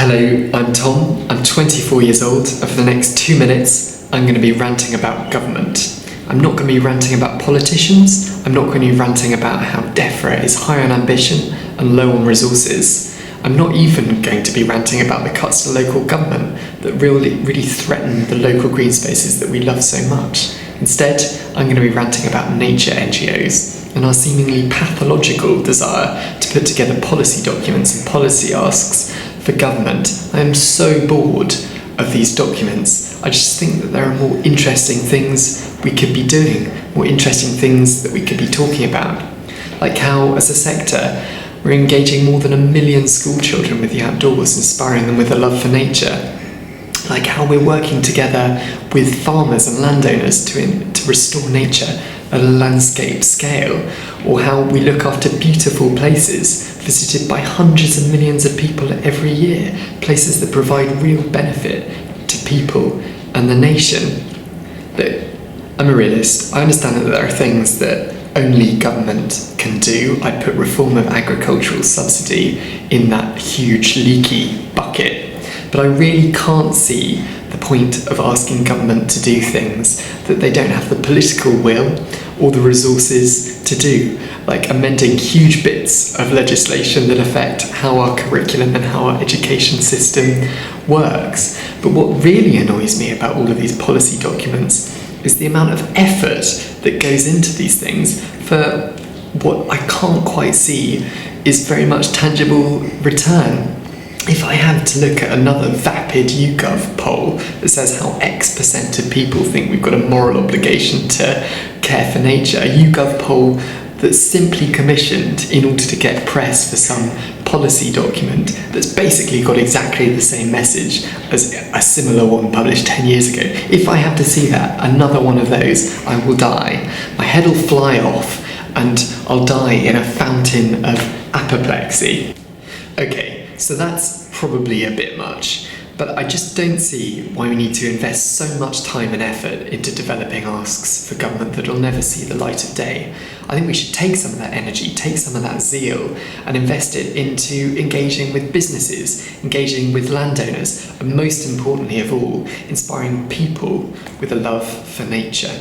Hello, I'm Tom, I'm 24 years old, and for the next 2 minutes I'm going to be ranting about government. I'm not going to be ranting about politicians, I'm not going to be ranting about how DEFRA is high on ambition and low on resources. I'm not even going to be ranting about the cuts to local government that really threaten the local green spaces that we love so much. Instead, I'm going to be ranting about nature NGOs and our seemingly pathological desire to put together policy documents and policy asks for government. I am so bored of these documents. I just think that there are more interesting things we could be doing, more interesting things that we could be talking about. Like how, as a sector, we're engaging more than 1 million school children with the outdoors, inspiring them with a love for nature. Like how we're working together with farmers and landowners to restore nature at a landscape scale, or how we look after beautiful places visited by hundreds of millions of people every year, places that provide real benefit to people and the nation. Look, I'm a realist. I understand that there are things that only government can do. I put reform of agricultural subsidy in that huge leaky bucket. But I really can't see the point of asking government to do things that they don't have the political will or the resources to do, like amending huge bits of legislation that affect how our curriculum and how our education system works. But what really annoys me about all of these policy documents is the amount of effort that goes into these things for what I can't quite see is very much tangible return. If I had to look at another vapid YouGov poll that says how X% of people think we've got a moral obligation to care for nature, a YouGov poll that's simply commissioned in order to get press for some policy document that's basically got exactly the same message as a similar one published 10 years ago. If I have to see that, another one of those, I will die. My head will fly off and I'll die in a fountain of apoplexy. Okay. So that's probably a bit much, but I just don't see why we need to invest so much time and effort into developing asks for government that will never see the light of day. I think we should take some of that energy, take some of that zeal, and invest it into engaging with businesses, engaging with landowners, and most importantly of all, inspiring people with a love for nature.